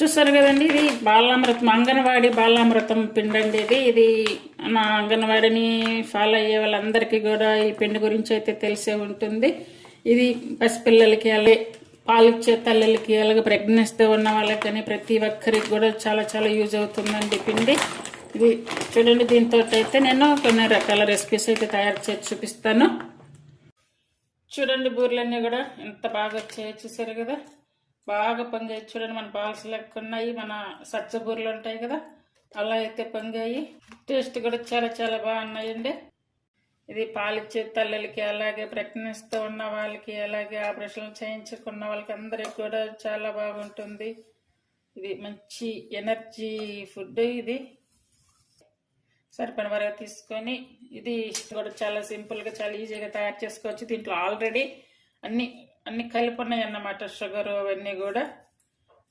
చూస్తారు కదండి, ఇది బాలామృతం, అంగన్వాడీ బాలామృతం పిండి అండి. ఇది నా అంగన్వాడిని ఫాలో అయ్యే వాళ్ళందరికీ కూడా ఈ పిండి గురించి అయితే తెలిసే ఉంటుంది. ఇది పసిపిల్లలకి, అలాగే పాలిచ్చే తల్లులకి, అలాగే ప్రెగ్నెన్సీతో ఉన్న వాళ్ళకి కానీ ప్రతి ఒక్కరికి కూడా చాలా చాలా యూజ్ అవుతుందండి పిండి. ఇది చూడండి, దీంతో అయితే నేను కొన్ని రకాల రెసిపీస్ అయితే తయారు చేసి చూపిస్తాను. చూడండి, బూరెలన్నీ కూడా ఎంత బాగా వచ్చాయో చూసారు కదా, బాగా పొంగాయి. చూడండి, మన బాల్స్ లెక్క ఉన్నాయి, మన సజ్జ బూరెలు ఉంటాయి కదా అలా అయితే పొంగాయి. టేస్ట్ కూడా చాలా చాలా బాగున్నాయండి. ఇది పాలిచ్చే తల్లులకి, అలాగే ప్రెగ్నెన్సీతో ఉన్న వాళ్ళకి, అలాగే ఆపరేషన్లు చేయించుకున్న వాళ్ళకి అందరికి కూడా చాలా బాగుంటుంది. ఇది మంచి ఎనర్జీ ఫుడ్. ఇది సరిపడిన వరకు తీసుకొని, ఇది కూడా చాలా సింపుల్గా చాలా ఈజీగా తయారు చేసుకోవచ్చు. దీంట్లో ఆల్రెడీ అన్ని కలిపి ఉన్నాయి అన్నమాట, షుగర్ అవన్నీ కూడా.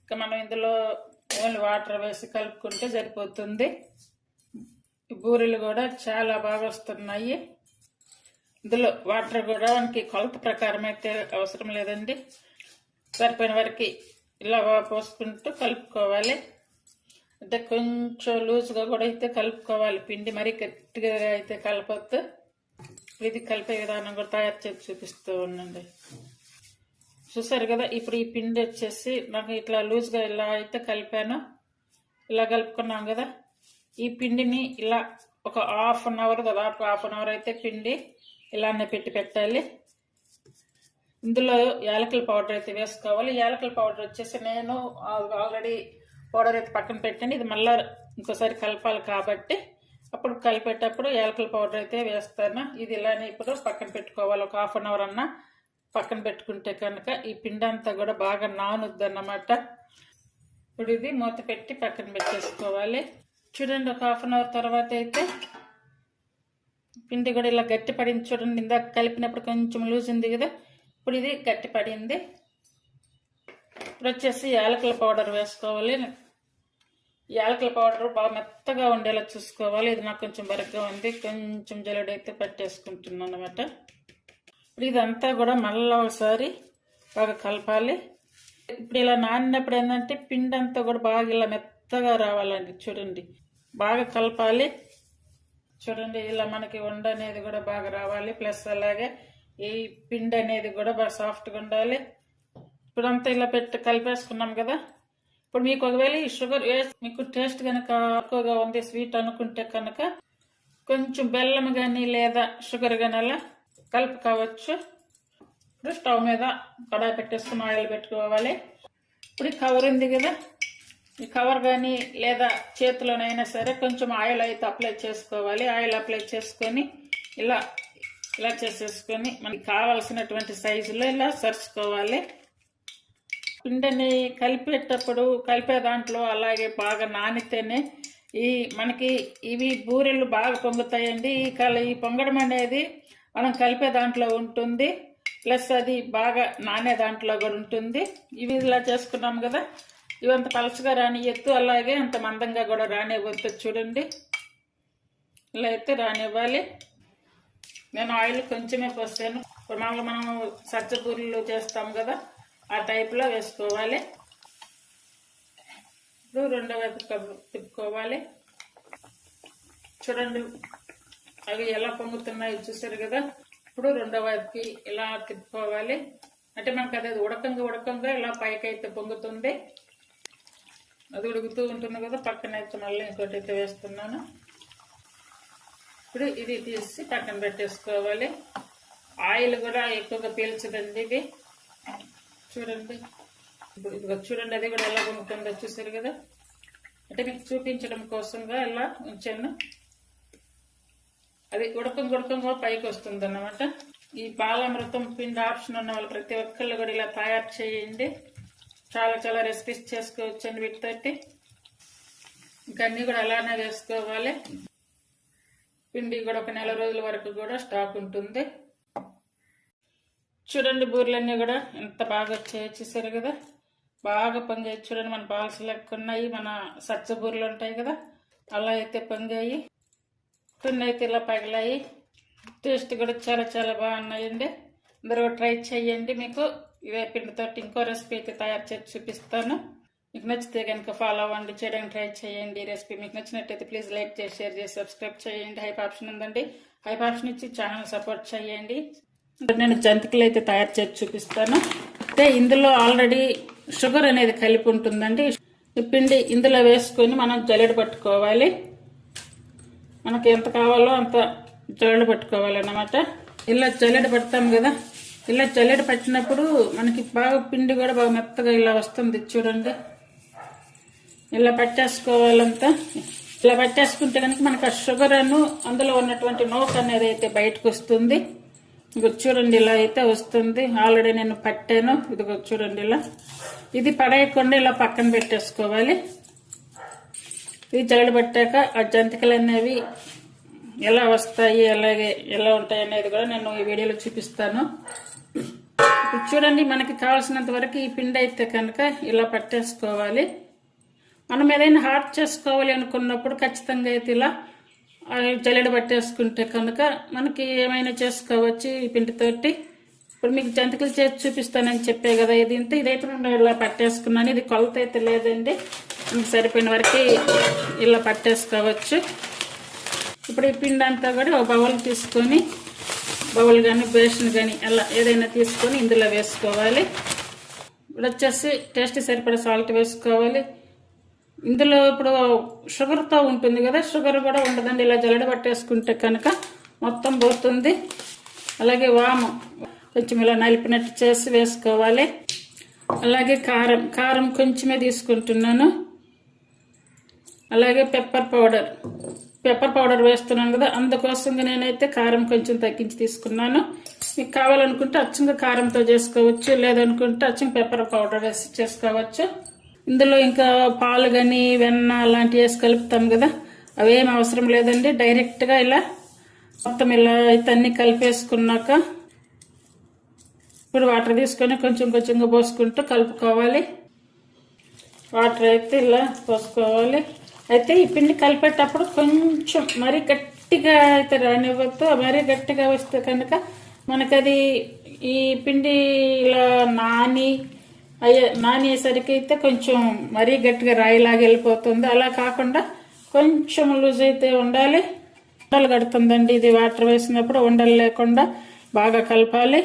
ఇక మనం ఇందులో ఓన్లీ వాటర్ వేసి కలుపుకుంటే సరిపోతుంది. బూరెలు కూడా చాలా బాగా వస్తున్నాయి. ఇందులో వాటర్ కూడా మనకి కొలత ప్రకారం అయితే అవసరం లేదండి, సరిపోయిన వరకు ఇలా పోసుకుంటూ కలుపుకోవాలి. అంటే కొంచెం లూజ్గా కూడా అయితే కలుపుకోవాలి పిండి, మరీ గట్టిగా అయితే కలపొద్దు. ఇది కలిపే విధానం కూడా తయారు చేసి చూపిస్తూ ఉండండి. చూసారు కదా, ఇప్పుడు ఈ పిండి వచ్చేసి నాకు ఇట్లా లూజ్గా ఇలా అయితే కలిపాను. ఇలా కలుపుకున్నాం కదా, ఈ పిండిని ఇలా ఒక హాఫ్ అన్ అవర్, దాదాపు హాఫ్ అన్ అవర్ అయితే పిండి ఇలానే పెట్టాలి. ఇందులో యాలకుల పౌడర్ అయితే వేసుకోవాలి. యాలకుల పౌడర్ వచ్చేసి నేను ఆల్రెడీ పౌడర్ అయితే పక్కన పెట్టండి. ఇది మళ్ళీ ఇంకోసారి కలపాలి కాబట్టి అప్పుడు కలిపేటప్పుడు యాలకుల పౌడర్ అయితే వేస్తాను. ఇది ఇలానే ఇప్పుడు పక్కన పెట్టుకోవాలి. ఒక హాఫ్ అన్ అవర్ అన్నా పక్కన పెట్టుకుంటే కనుక ఈ పిండి అంతా కూడా బాగా నానుద్ది అన్నమాట. ఇప్పుడు ఇది మూత పెట్టి పక్కన పెట్టేసుకోవాలి. చూడండి, ఒక హాఫ్ అన్ అవర్ తర్వాత అయితే పిండి కూడా ఇలా గట్టి పడింది. చూడండి, ఇందాక కలిపినప్పుడు కొంచెం లూజ్ ఉంది కదా, ఇప్పుడు ఇది గట్టి పడింది. ఇప్పుడు వచ్చేసి యాలకుల పౌడర్ వేసుకోవాలి. యాలకుల పౌడర్ బాగా మెత్తగా ఉండేలా చూసుకోవాలి. ఇది నాకు కొంచెం బరగ్గా ఉంది, కొంచెం జల్లెడైతే పట్టేసుకుంటున్నాను అనమాట. ఇప్పుడు ఇదంతా కూడా మళ్ళీ ఒకసారి బాగా కలపాలి. ఇప్పుడు ఇలా నానినప్పుడు ఏంటంటే పిండి అంతా కూడా బాగా ఇలా మెత్తగా రావాలండి. చూడండి, బాగా కలపాలి. చూడండి, ఇలా మనకి వండ అనేది కూడా బాగా రావాలి. ప్లస్ అలాగే ఈ పిండి అనేది కూడా బాగా సాఫ్ట్గా ఉండాలి. ఇప్పుడంతా ఇలా కలిపేసుకున్నాం కదా. ఇప్పుడు మీకు ఒకవేళ ఈ షుగర్ మీకు టేస్ట్ కనుక ఎక్కువగా ఉంది, స్వీట్ అనుకుంటే కనుక కొంచెం బెల్లం కానీ లేదా షుగర్ కానీ అలా కలుపుకోవచ్చు. ఇప్పుడు స్టవ్ మీద కడాయి పెట్టేసుకుని ఆయిల్ పెట్టుకోవాలి. ఇప్పుడు ఈ కవర్ ఉంది కదా, ఈ కవర్ కానీ లేదా చేతిలోనైనా సరే కొంచెం ఆయిల్ అయితే అప్లై చేసుకోవాలి. ఆయిల్ అప్లై చేసుకొని ఇలా చేసేసుకొని మనకి కావాల్సినటువంటి సైజులో ఇలా సరుచుకోవాలి. పిండిని కలిపే దాంట్లో అలాగే బాగా నానితేనే మనకి ఇవి బూరెలు బాగా పొంగుతాయండి. ఈ పొంగడం అనేది మనం కలిపే దాంట్లో ఉంటుంది, ప్లస్ అది బాగా నానే దాంట్లో కూడా ఉంటుంది. ఇవి ఇలా చేసుకున్నాం కదా, ఇవంత పలచగా రానియద్దు, అలాగే అంత మందంగా కూడా రానివ్వద్దు. చూడండి, ఇలా అయితే రానివ్వాలి. నేను ఆయిల్ కొంచెమే పోస్తాను. ఇప్పుడు మామూలుగా మనం సజ్జ బూరెలు చేస్తాం కదా ఆ టైప్లో వేసుకోవాలి. ఇప్పుడు రెండో వైపు తిప్పుకోవాలి. చూడండి, అవి ఎలా పొంగుతున్నాయి చూసారు కదా. ఇప్పుడు రెండో వైపుకి ఇలా తిప్పుకోవాలి. అంటే మనకు అది ఉడకంగా ఇలా పైకి అయితే పొంగుతుంది. అది ఉడుకుతూ ఉంటుంది కదా, పక్కన అయితే మళ్ళీ ఇంకోటి అయితే వేస్తున్నాను. ఇప్పుడు ఇది తీసి పక్కన పెట్టేసుకోవాలి. ఆయిల్ కూడా ఎక్కువగా పీల్చదండి ఇది. చూడండి, ఇప్పుడు చూడండి అది కూడా ఎలా పొంగుతుందో చూసారు కదా. అంటే మీకు చూపించడం కోసంగా ఇలా ఉంచాను. అది ఉడకంగా పైకి వస్తుంది అన్నమాట. ఈ బాలామృతం పిండి ఆప్షన్ ఉన్న వాళ్ళు ప్రతి ఒక్కళ్ళు కూడా ఇలా తయారు చేయండి. చాలా చాలా రెసిపీస్ చేసుకోవచ్చండి వీటితోటి. ఇంకా అన్నీ కూడా అలానే వేసుకోవాలి. పిండి కూడా ఒక నెల రోజుల వరకు కూడా స్టాక్ ఉంటుంది. చూడండి, బూరెలన్నీ కూడా ఎంత బాగా వచ్చాయో చూసారు కదా, బాగా పొంగాయి. చూడండి, మన బాల్స్ లెక్క ఉన్నాయి, మన సజ్జ బూరెలు ఉంటాయి కదా అలా అయితే పొంగాయి. కొన్ని అయితే ఇలా పగిలాయి. టేస్ట్ కూడా చాలా చాలా బాగున్నాయండి. అందరూ ట్రై చేయండి. మీకు ఇదే పిండితో ఇంకో రెసిపీ అయితే తయారు చేసి చూపిస్తాను. మీకు నచ్చితే కనుక ఫాలో అవ్వండి, చేయడానికి ట్రై చేయండి. రెసిపీ మీకు నచ్చినట్టయితే ప్లీజ్ లైక్ చేసి షేర్ చేసి సబ్స్క్రైబ్ చేయండి. హైప్ ఆప్షన్ ఉందండి, హైప్ ఆప్షన్ ఇచ్చి ఛానల్ సపోర్ట్ చేయండి. నేను జంతికలు అయితే తయారు చేసి చూపిస్తాను. అయితే ఇందులో ఆల్రెడీ షుగర్ అనేది కలిపి ఉంటుందండి. ఈ పిండి ఇందులో వేసుకొని మనం జల్లెడ పట్టుకోవాలి. మనకి ఎంత కావాలో అంత జల్లెడ పట్టుకోవాలన్నమాట. ఇలా జల్లెడ పడతాం కదా, ఇలా జల్లెడ పట్టినప్పుడు మనకి బాగా పిండి కూడా బాగా మెత్తగా ఇలా వస్తుంది చూడండి. ఇలా పట్టేసుకోవాలంతా. ఇలా పట్టేసుకుంటే కనుక మనకు ఆ షుగర్ అందులో ఉన్నటువంటి నోస్ అనేది అయితే బయటకు వస్తుంది. ఇదిగో చూడండి, ఇలా అయితే వస్తుంది. ఆల్రెడీ నేను పట్టాను. ఇదిగో చూడండి, ఇలా ఇది పడేయకుండా ఇలా పక్కన పెట్టేసుకోవాలి. ఇది జల్లెడ పట్టాక ఆ జంతికలు అనేవి ఎలా వస్తాయి, అలాగే ఎలా ఉంటాయి అనేది కూడా నేను ఈ వీడియోలో చూపిస్తాను. ఇప్పుడు చూడండి, మనకి కావాల్సినంత వరకు ఈ పిండి అయితే కనుక ఇలా పట్టేసుకోవాలి. మనం ఏదైనా హాట్ చేసుకోవాలి అనుకున్నప్పుడు ఖచ్చితంగా అయితే ఇలా జల్లెడ పట్టేసుకుంటే కనుక మనకి ఏమైనా చేసుకోవచ్చు ఈ పిండితోటి. ఇప్పుడు మీకు జంతికలు చేసి చూపిస్తానని చెప్పే కదా, ఇదైతే నేను ఇలా పట్టేసుకున్నాను. ఇది కొలత అయితే లేదండి, మీకు సరిపోయిన వరకు ఇలా పట్టేసుకోవచ్చు. ఇప్పుడు ఈ పిండి అంతా కూడా ఒక బౌల్ తీసుకొని, బౌల్ కానీ బేషన్ కానీ అలా ఏదైనా తీసుకొని ఇందులో వేసుకోవాలి. ఇప్పుడు వచ్చేసి టేస్ట్ సరిపడా సాల్ట్ వేసుకోవాలి. ఇందులో ఇప్పుడు షుగర్తో ఉంటుంది కదా, షుగర్ కూడా ఉండదండి. ఇలా జల్లెడ పట్టేసుకుంటే కనుక మొత్తం పోతుంది. అలాగే వాము కొంచెం ఇలా నలిపినట్టు చేసి వేసుకోవాలి. అలాగే కారం కొంచెమే తీసుకుంటున్నాను. అలాగే పెప్పర్ పౌడర్ వేస్తున్నాను కదా, అందుకోసంగా నేనైతే కారం కొంచెం తగ్గించి తీసుకున్నాను. మీకు కావాలనుకుంటే అచ్చంగా కారంతో చేసుకోవచ్చు, లేదనుకుంటే అచ్చంగా పెప్పర్ పౌడర్ వేసి చేసుకోవచ్చు. ఇందులో ఇంకా పాలు కానీ వెన్న అలాంటివి వేసి కలుపుతాం కదా, అవేం అవసరం లేదండి. డైరెక్ట్గా ఇలా మొత్తం ఇలా అయితే అన్ని కలిపేసుకున్నాక ఇప్పుడు వాటర్ తీసుకొని కొంచెం కొంచెంగా పోసుకుంటూ కలుపుకోవాలి. వాటర్ అయితే ఇలా పోసుకోవాలి. అయితే ఈ పిండి కలిపేటప్పుడు కొంచెం మరీ గట్టిగా అయితే రానివ్వద్దు. మరీ గట్టిగా వస్తే కనుక మనకది ఈ పిండి ఇలా నానేసరికి అయితే కొంచెం మరీ గట్టిగా రాయిలాగా వెళ్ళిపోతుంది. అలా కాకుండా కొంచెం లూజ్ అయితే ఉండాలి. ఉండలు కడుతుందండి ఇది వాటర్ వేసినప్పుడు. ఉండలు లేకుండా బాగా కలపాలి.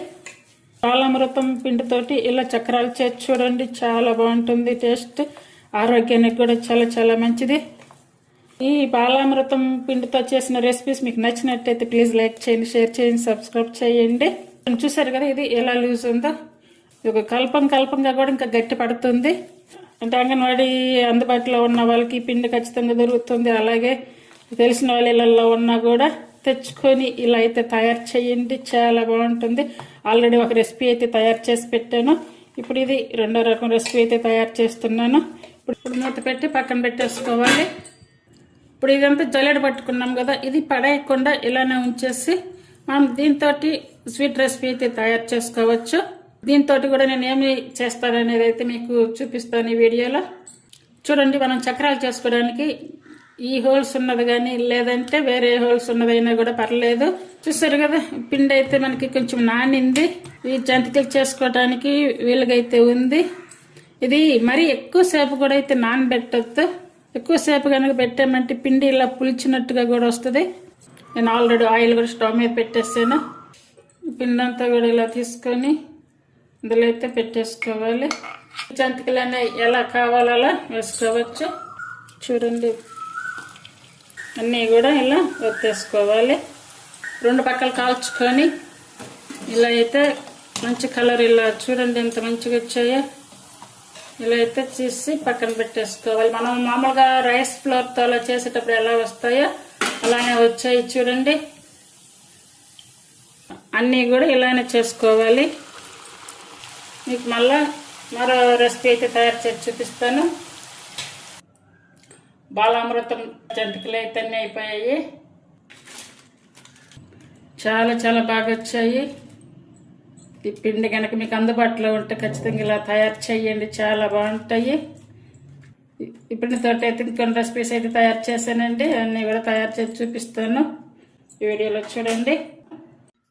బాలామృతం పిండితోటి ఇలా చక్రాలు చేసి చూడండి, చాలా బాగుంటుంది టేస్ట్. ఆరోగ్యానికి కూడా చాలా చాలా మంచిది. ఈ బాలామృతం పిండితో చేసిన రెసిపీస్ మీకు నచ్చినట్టయితే ప్లీజ్ లైక్ చేయండి, షేర్ చేయండి, సబ్స్క్రైబ్ చేయండి. చూసారు కదా ఇది ఎలా లూజ్ ఉందో. ఒక కల్పంగా కూడా ఇంకా గట్టి పడుతుంది. అంటే అంగన్వాడీ అందుబాటులో ఉన్న వాళ్ళకి పిండి ఖచ్చితంగా దొరుకుతుంది. అలాగే తెలిసిన వాళ్ళ ఇళ్ళల్లో ఉన్నా కూడా తెచ్చుకొని ఇలా అయితే తయారు చేయండి, చాలా బాగుంటుంది. ఆల్రెడీ ఒక రెసిపీ అయితే తయారు చేసి పెట్టాను. ఇప్పుడు ఇది రెండో రకం రెసిపీ అయితే తయారు చేస్తున్నాను. ఇప్పుడు మూత పెట్టి పక్కన పెట్టేసుకోవాలి. ఇప్పుడు ఇదంతా జల్లెడ పట్టుకున్నాం కదా, ఇది పడేయకుండా ఇలానే ఉంచేసి మనం దీంతో స్వీట్ రెసిపీ అయితే తయారు చేసుకోవచ్చు. దీంతో కూడా నేను ఏమి చేస్తాననేది అయితే మీకు చూపిస్తాను ఈ వీడియోలో. చూడండి, మనం చక్రాలు చేసుకోవడానికి ఈ హోల్స్ ఉన్నది కానీ లేదంటే వేరే హోల్స్ ఉన్నదైనా కూడా పర్లేదు. చూసారు కదా, పిండి అయితే మనకి కొంచెం నానింది. ఈ జంతికలు చేసుకోవడానికి వీలుగా అయితే ఉంది. ఇది మరీ ఎక్కువసేపు కూడా అయితే నానబెట్టద్దు. ఎక్కువసేపు కనుక పెట్టామంటే పిండి ఇలా పులిచినట్టుగా కూడా వస్తుంది. నేను ఆల్రెడీ ఆయిల్ కూడా స్టవ్ మీద పెట్టేసాను. పిండి అంతా కూడా ఇలా తీసుకొని ఇందులో అయితే పెట్టేసుకోవాలి. జంతికలు అనేవి ఎలా కావాలో అలా వేసుకోవచ్చు. చూడండి, అన్నీ కూడా ఇలా ఒత్తేసుకోవాలి. రెండు పక్కలు కాల్చుకొని ఇలా అయితే మంచి కలర్ ఇలా చూడండి ఎంత మంచిగా వచ్చాయో. ఇలా అయితే తీసి పక్కన పెట్టేసుకోవాలి. మనం మామూలుగా రైస్ ఫ్లోర్తో అలా చేసేటప్పుడు ఎలా వస్తాయో అలానే వచ్చాయి చూడండి. అన్నీ కూడా ఇలానే చేసుకోవాలి. మీకు మరో రెసిపీ అయితే తయారు చేసి చూపిస్తాను. బాలామృతం జంతికలు అయితే అన్నీ అయిపోయాయి. చాలా చాలా బాగా వచ్చాయి. ఈ పిండి కనుక మీకు అందుబాటులో ఉంటే ఖచ్చితంగా ఇలా తయారు చేయండి, చాలా బాగుంటాయి. ఇప్పుడు తోటి అయితే ఇంకొన్ని రెసిపీస్ అయితే తయారు చేశానండి, అన్నీ కూడా తయారు చేసి చూపిస్తాను ఈ వీడియోలో చూడండి.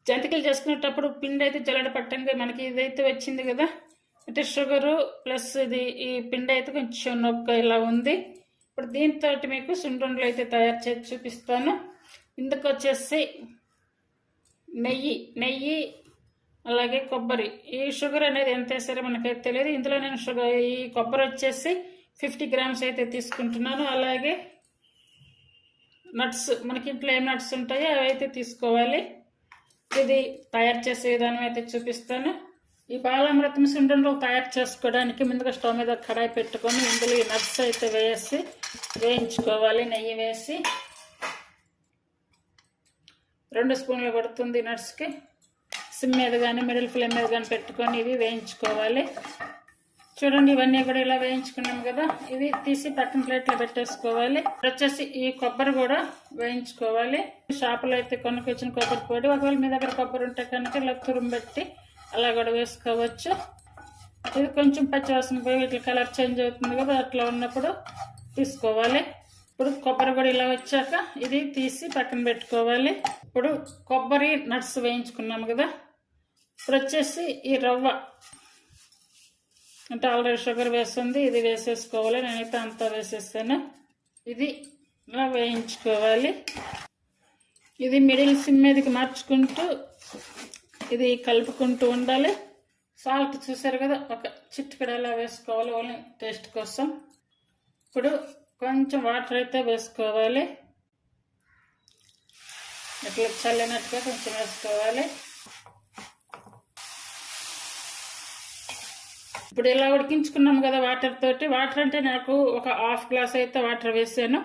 జంతికలు చేసుకునేటప్పుడు పిండి అయితే జల్లెడ పట్టంగా మనకి ఇదైతే వచ్చింది కదా, అంటే షుగరు ప్లస్ ఇది ఈ పిండి అయితే కొంచెం నొక్క ఇలా ఉంది. ఇప్పుడు దీంతో మీకు సుండుండలు అయితే తయారు చేసి చూపిస్తాను. ఇందుకు వచ్చేసి నెయ్యి అలాగే కొబ్బరి. ఈ షుగర్ అనేది ఎంత వేసారో మనకైతే తెలియదు. ఇందులో నేను ఈ కొబ్బరి వచ్చేసి 50 గ్రామ్స్ అయితే తీసుకుంటున్నాను. అలాగే నట్స్, మనకి ఇంట్లో ఏం నట్స్ ఉంటాయో అవి అయితే తీసుకోవాలి. ఇది తయారు చేసే విధానం అయితే చూపిస్తాను. ఈ బాలామృతం సుండుండలు తయారు చేసుకోవడానికి ముందుగా స్టవ్ మీద కడాయి పెట్టుకొని ఇందులో ఈ నట్స్ అయితే వేయించుకోవాలి. నెయ్యి వేసి 2 స్పూన్లు పడుతుంది నట్స్కి. సిమ్ మీద కానీ మిడిల్ ఫ్లేమ్ మీద కానీ పెట్టుకొని ఇవి వేయించుకోవాలి. చూడండి, ఇవన్నీ కూడా ఇలా వేయించుకున్నాం కదా, ఇవి తీసి పక్కన ప్లేట్లో పెట్టేసుకోవాలి. వచ్చేసి ఈ కొబ్బరి కూడా వేయించుకోవాలి. షాపులో అయితే కొనుక్కొచ్చిన కొబ్బరి పొడి, ఒకవేళ మీ దగ్గర కొబ్బరి ఉంటే కనుక ఇలా తురుము పెట్టి అలా కూడా వేసుకోవచ్చు. ఇది కొంచెం పచ్చివాసన పోయి ఇట్లా కలర్ చేంజ్ అవుతుంది కదా, అట్లా ఉన్నప్పుడు తీసుకోవాలి. ఇప్పుడు కొబ్బరి కూడా ఇలా వచ్చాక ఇది తీసి పక్కన పెట్టుకోవాలి. ఇప్పుడు కొబ్బరి నట్స్ వేయించుకున్నాము కదా, ఇప్పుడు వచ్చేసి ఈ రవ్వ అంటే ఆల్రెడీ షుగర్ వేస్తుంది, ఇది వేసేసుకోవాలి. నేనైతే అంతా వేసేస్తాను. ఇది ఇలా వేయించుకోవాలి. ఇది మిడిల్ సిమ్ మీదకి మార్చుకుంటూ ఇది కలుపుకుంటూ ఉండాలి. సాల్ట్ చూసారు కదా, ఒక చిటికెడు అలా వేసుకోవాలి ఓన్లీ టేస్ట్ కోసం. ఇప్పుడు కొంచెం వాటర్ అయితే వేసుకోవాలి. ఇట్లా చల్లినట్టుగా కొంచెం వేసుకోవాలి. ఇప్పుడు ఇలా ఉడికించుకున్నాం కదా వాటర్ తోటి. వాటర్ అంటే నాకు ఒక హాఫ్ గ్లాస్ అయితే వాటర్ వేసాను.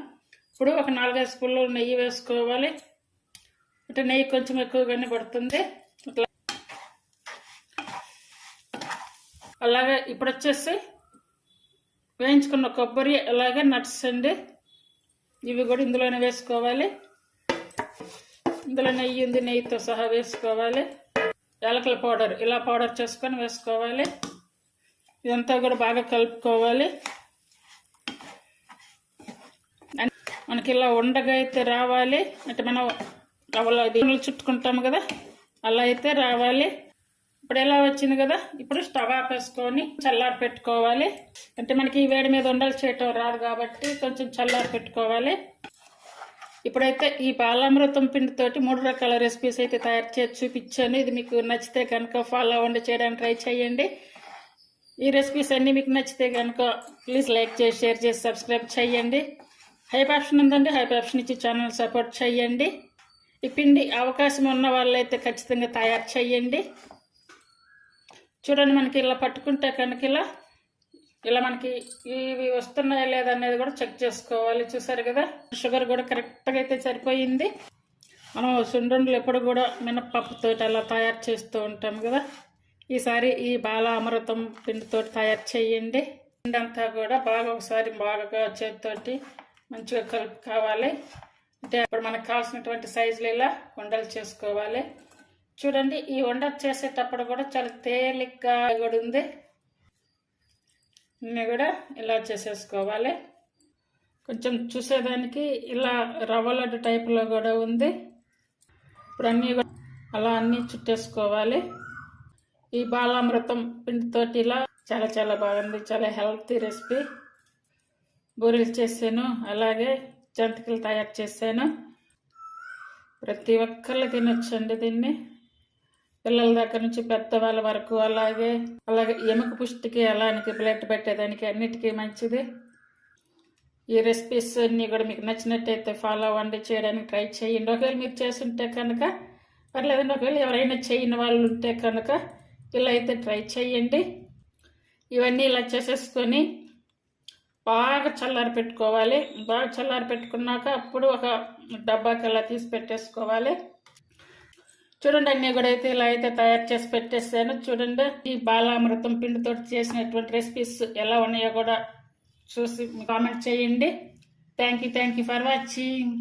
ఇప్పుడు ఒక 4-5 స్పూన్లు నెయ్యి వేసుకోవాలి. అంటే నెయ్యి కొంచెం ఎక్కువగానే పడుతుంది. అలాగే ఇప్పుడు వచ్చేసి వేయించుకున్న కొబ్బరి అలాగే నట్స్ అండి, ఇవి కూడా ఇందులోనే వేసుకోవాలి. ఇందులో నెయ్యి ఉంది, నెయ్యితో సహా వేసుకోవాలి. యాలకుల పౌడర్ ఇలా పౌడర్ చేసుకొని వేసుకోవాలి. ఇదంతా కూడా బాగా కలుపుకోవాలి. మనకి ఇలా ఉండగా అయితే రావాలి. అంటే మనం రవ్వలో చుట్టుకుంటాము కదా, అలా అయితే రావాలి. ఇప్పుడు ఎలా వచ్చింది కదా, ఇప్పుడు స్టవ్ ఆపేసుకొని చల్లారి పెట్టుకోవాలి. అంటే మనకి ఈ వేడి మీద ఉండలు చేయటం రాదు కాబట్టి కొంచెం చల్లారి పెట్టుకోవాలి. ఇప్పుడైతే ఈ బాలామృతం పిండితోటి 3 రకాల రెసిపీస్ అయితే తయారు చేసి చూపించాను. ఇది మీకు నచ్చితే కనుక ఫాలో అవ్వండి, చేయడానికి ట్రై చేయండి. ఈ రెసిపీస్ అన్నీ మీకు నచ్చితే కనుక ప్లీజ్ లైక్ చేసి, షేర్ చేసి, సబ్స్క్రైబ్ చేయండి. హైప్ ఆప్షన్ ఉందండి, హైప్ ఆప్షన్ ఇచ్చి ఛానల్ సపోర్ట్ చేయండి. ఈ పిండి అవకాశం ఉన్న వాళ్ళైతే ఖచ్చితంగా తయారు చేయండి. చూడండి, మనకి ఇలా పట్టుకుంటే కనుక ఇలా మనకి ఇవి వస్తున్నాయా లేదా అనేది కూడా చెక్ చేసుకోవాలి. చూసారు కదా, షుగర్ కూడా కరెక్ట్గా అయితే సరిపోయింది. మనం సుండుండలు ఎప్పుడు కూడా మినపప్పుతో అలా తయారు చేస్తూ ఉంటాం కదా, ఈసారి ఈ బాలామృతం పిండితో తయారు చేయండి. పిండి అంతా కూడా ఒకసారి బాగా చేతితోటి మంచిగా కలుపుకోవాలి. అంటే ఇప్పుడు మనకు కావాల్సినటువంటి సైజులు ఇలా ఉండలు చేసుకోవాలి. చూడండి, ఈ వండ చేసేటప్పుడు కూడా చాలా తేలిగ్గా కూడా ఉంది. ఇన్ని కూడా ఇలా చేసేసుకోవాలి. కొంచెం చూసేదానికి ఇలా రవ్వ లడ్డు టైపులో కూడా ఉంది. ఇప్పుడు అన్నీ కూడా అలా అన్నీ చుట్టేసుకోవాలి. ఈ బాలామృతం పిండితోటి ఇలా చాలా బాగుంది. చాలా హెల్తీ రెసిపీ. బూరెలు చేసాను, అలాగే జంతికలు తయారు చేశాను. ప్రతి ఒక్కళ్ళు తినొచ్చండి దీన్ని, పిల్లల దగ్గర నుంచి పెద్దవాళ్ళ వరకు. అలాగే ఎముక పుష్టికి, అలానికి బ్లడ్ పెట్టేదానికి అన్నిటికీ మంచిది. ఈ రెసిపీస్ అన్నీ కూడా మీకు నచ్చినట్టయితే ఫాలో అవ్వండి, చేయడానికి ట్రై చేయండి. ఒకవేళ మీరు చేస్తుంటే కనుక పర్లేదండి. ఒకవేళ ఎవరైనా చేయని వాళ్ళు ఉంటే కనుక ఇలా అయితే ట్రై చేయండి. ఇవన్నీ ఇలా చేసేసుకొని బాగా చల్లారి పెట్టుకోవాలి. బాగా చల్లారి పెట్టుకున్నాక అప్పుడు ఒక డబ్బాకి అలా తీసి పెట్టేసుకోవాలి. చూడండి, అన్నీ కూడా అయితే ఇలా అయితే తయారు చేసి పెట్టేసాను. చూడండి, ఈ బాలామృతం పిండితో చేసినటువంటి రెసిపీస్ ఎలా ఉన్నాయో కూడా చూసి కామెంట్ చేయండి. Thank you for watching.